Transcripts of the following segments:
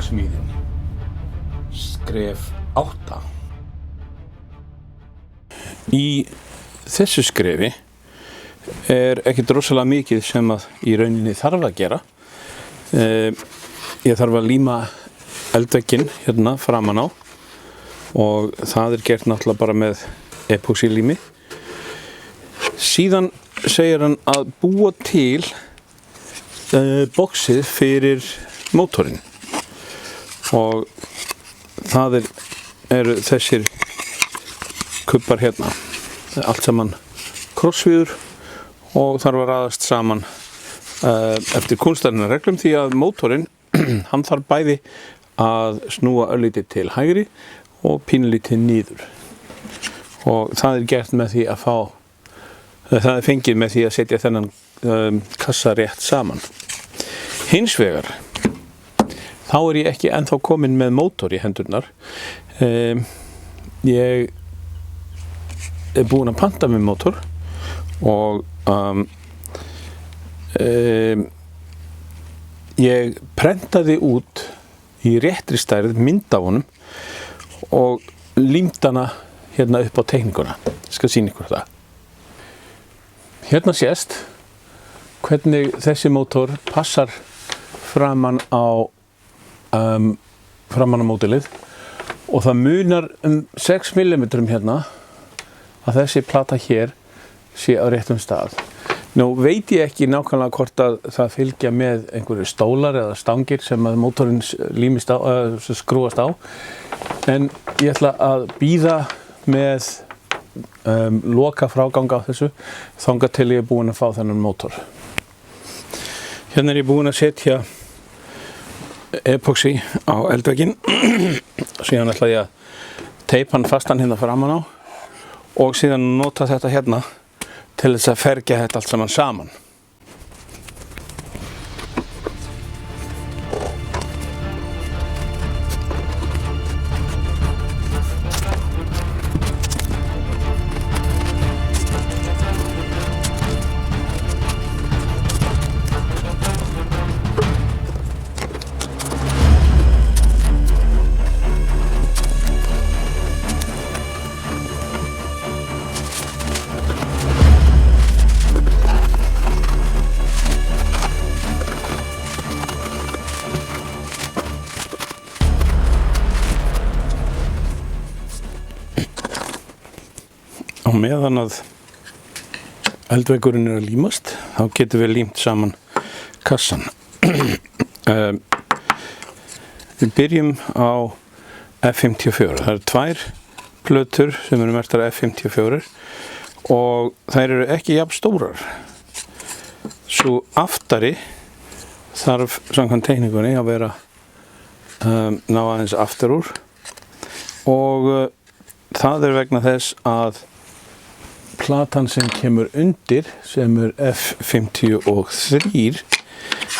Verksmiðjan. Skref 8. Í þessu skrefi ekkert rosalega mikið sem að í rauninni þarf að gera. Ég þarf að líma eldvegginn hérna framan á og það gert náttúrulega bara með epóxílími. Síðan segir hann að búa til boxið fyrir mótorinn og það eru þessir kubbar hérna, allt saman krossvíður og þarf að raðast saman eftir kúnstarinnar reglum því að mótorinn hann þarf bæði að snúa örlítið til hægri og pínlítið niður og það gert með því að það fengið með því að setja þennan kassa rétt saman. Hins vegar þá ég ekki ennþá kominn með mótor í hendurnar. Ég búinn að panta með mótor og ég prentaði út í réttri stærð mynd af honum og límdi hana hérna upp á teikninguna. Ég skal sýna ykkur það. Hérna sést hvernig þessi mótor passar framan á módelið og það munar 6 mm hérna að þessi plata hér sé á réttum stað. Nú veit ég ekki nákvæmlega hvort að það fylgja með einhverju stólar eða stangir sem að mótorinn límist á, skrúast á, en ég ætla að bíða með loka fráganga á þessu þangað til ég búinn að fá þennan mótor. Hérna ég búinn að setja epóxí á eldvegginn síðan ætla ég að teipa hann fastan hérna framan á og síðan nota þetta hérna til þess að fergja þetta allt saman. Á meðan að eldveggurinn að límast, þá getum við límt saman kassan. Við byrjum á F54. Það eru 2 plötur sem eru merktar F54 og þær eru ekki jafn stórar. Svo aftari þarf samkvæmt teikningunni að vera ná aðeins aftar úr og það vegna þess að platan sem kemur undir, sem F53,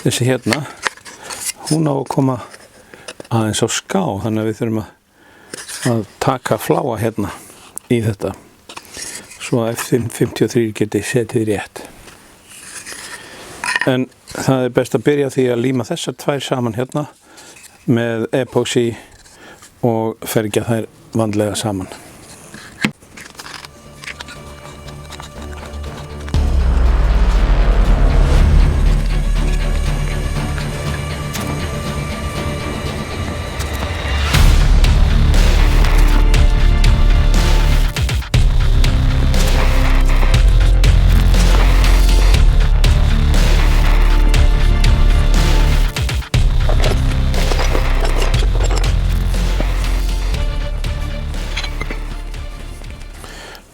þessi hérna, hún á að koma aðeins á ská, þannig að við þurfum að taka fláa hérna í þetta, svo að F53 geti setið rétt. En það best að byrja því að líma þessar 2 saman hérna með epóxí og fergja þær vandlega saman.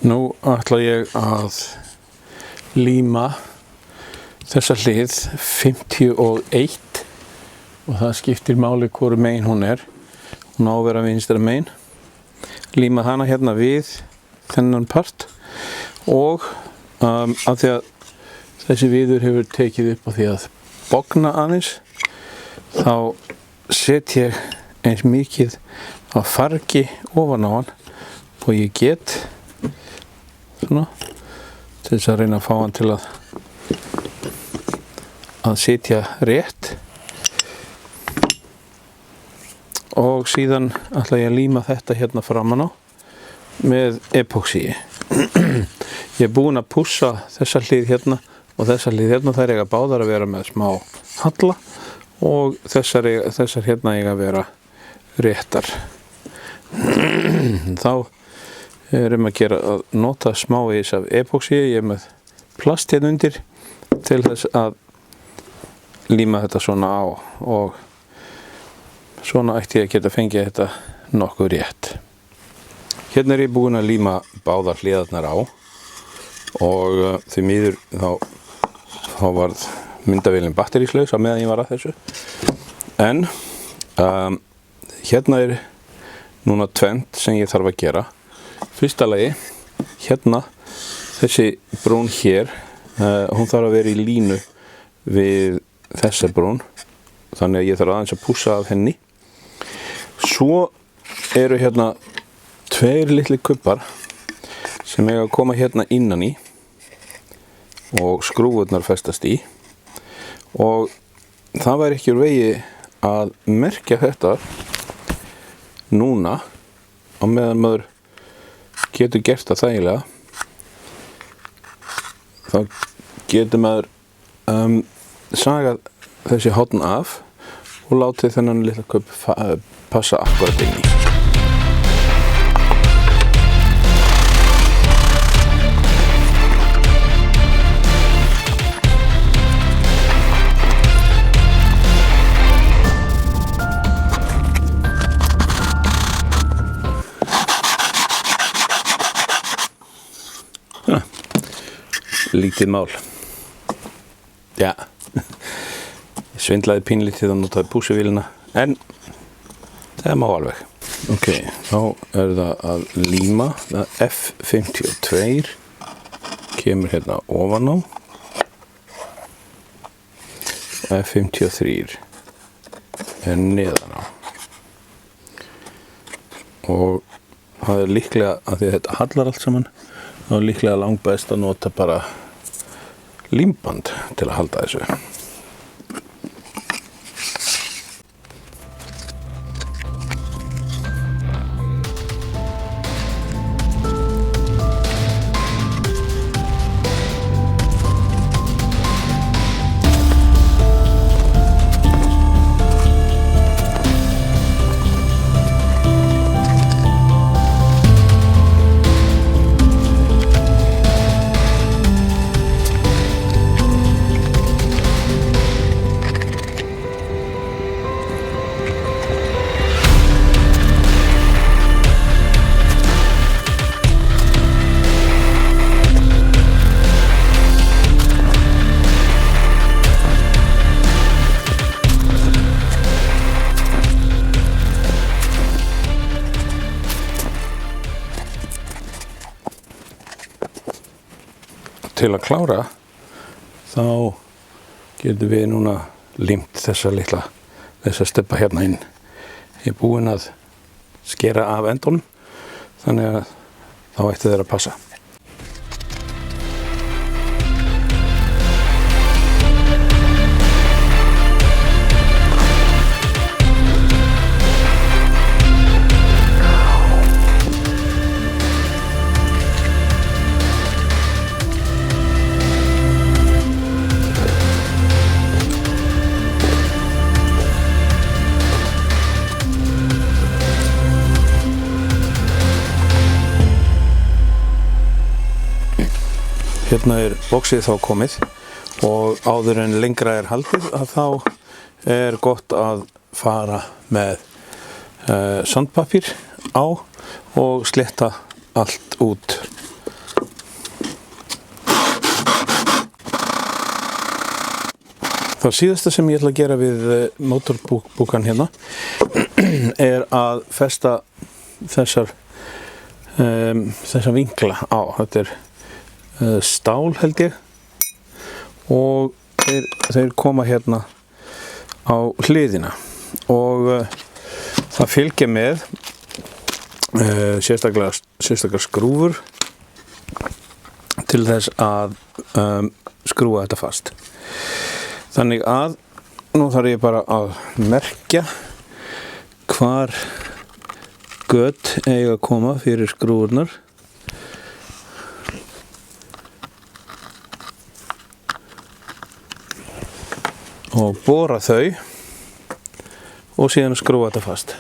Nú ætla ég að líma þessa hlið 51 og það skiptir máli hvoru megin hún er. Hún á að vera vinstra megin. Líma hana hérna við þennan part og af því að þessi viður hefur tekið upp á því að bogna aðeins þá set ég eins mikið af fargi ofan á hann og ég get svona, til þess að reyna að fá hann til að sitja rétt. og síðan ætla ég að líma þetta hérna framan á með epoxí. Ég er búinn að pússa þessa hlið hérna og þessa hlið hérna, þær eiga báðar að vera með smá halla og þessar hérna eiga að vera réttar. Þá erum að gera að nota smávegis af epoxí. Ég er með plast hérna undir til þess að líma þetta svona á og svona ætti ég að geta fengið þetta nokkuð rétt. Hérna er ég búinn að líma báðar hliðarnar á og því miður þá varð myndavélin batteríslaus á meðan ég var að þessu. En hérna er núna tvennt sem ég þarf að gera. Fyrsta lagi, hérna, þessi brún hér, hún þarf að vera í línu við þessa brún, þannig að ég þarf aðeins að pússa af henni. Svo eru hérna tveir litli kubbar sem eiga að koma hérna innan í og skrúfurnar festast í, og það væri ekki úr vegi að merkja þetta núna á meðan maður getur gert það þægilega. Þá getur maður sagað þessi horn af og látið þennan litla kubb passa akkurat inn í. Lítið mál. Já, ég svindlaði pínlítið og notaði pússuvélina, en það má alveg. Ok, þá er það að líma. F52 kemur hérna ofan á. F53 er neðan á. Og það er líklega, að því að þetta hallar allt saman, þá er líklega langbest að nota bara límband til að halda þessu. Til að klára þá getum við núna límt þessa stubba hérna inn. Ég er búinn að skera af endunum, þannig að þá ætti þeir að passa. Hérna er boxið þá komið og áður en lengra er haldið að þá er gott að fara með sandpapír á og sletta allt út. Það síðasta sem ég ætla að gera við mótorbúkan hérna er að festa þessar vinkla á. Þetta er stál held ég og þeir koma hérna á hliðina og það fylgja með sérstaklega skrúfur til þess að skrúa þetta fast. Þannig að nú þarf ég bara að merkja hvar göt eiga að koma fyrir skrúfurnar. Og bora þau og síðan skrúfa þetta fast.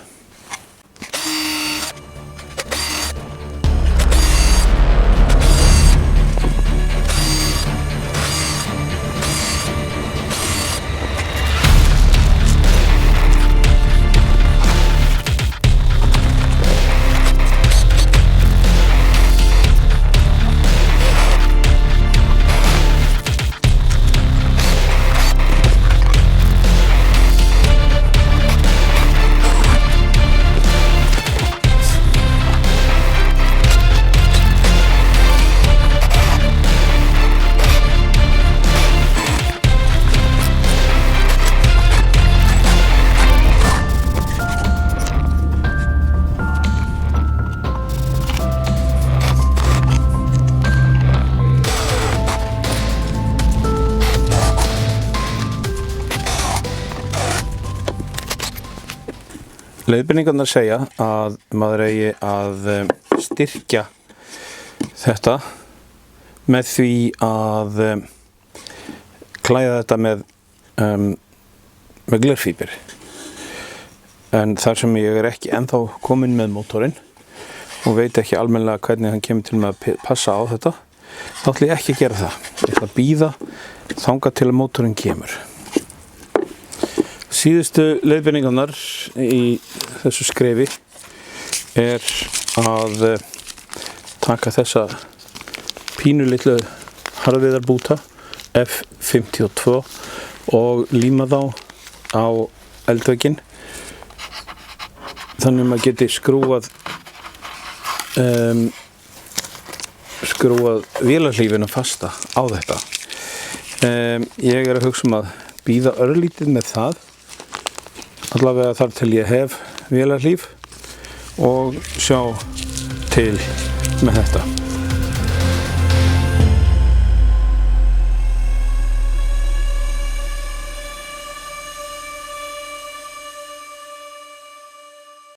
Leiðbeiningarnar segja að maður eigi að styrkja þetta með því að klæða þetta með glerfíbur. En þar sem ég er ekki ennþá kominn með mótorinn og veit ekki almennilega hvernig hann kemur til með að passa á þetta, þá ætla ég ekki að gera það. Ég ætla að bíða þangað til að mótorinn kemur. Síðustu leiðbeiningarnar í þessu skrefi er að taka þessa pínulitlu harðviðarbúta F52 og líma þá á eldvegginn þannig að maður geti skrúfað vélarhlífina fasta á þetta. Ég er að hugsa að bíða örlítið með það, allavega þar til ég hef vélarhlíf og sjá til með þetta.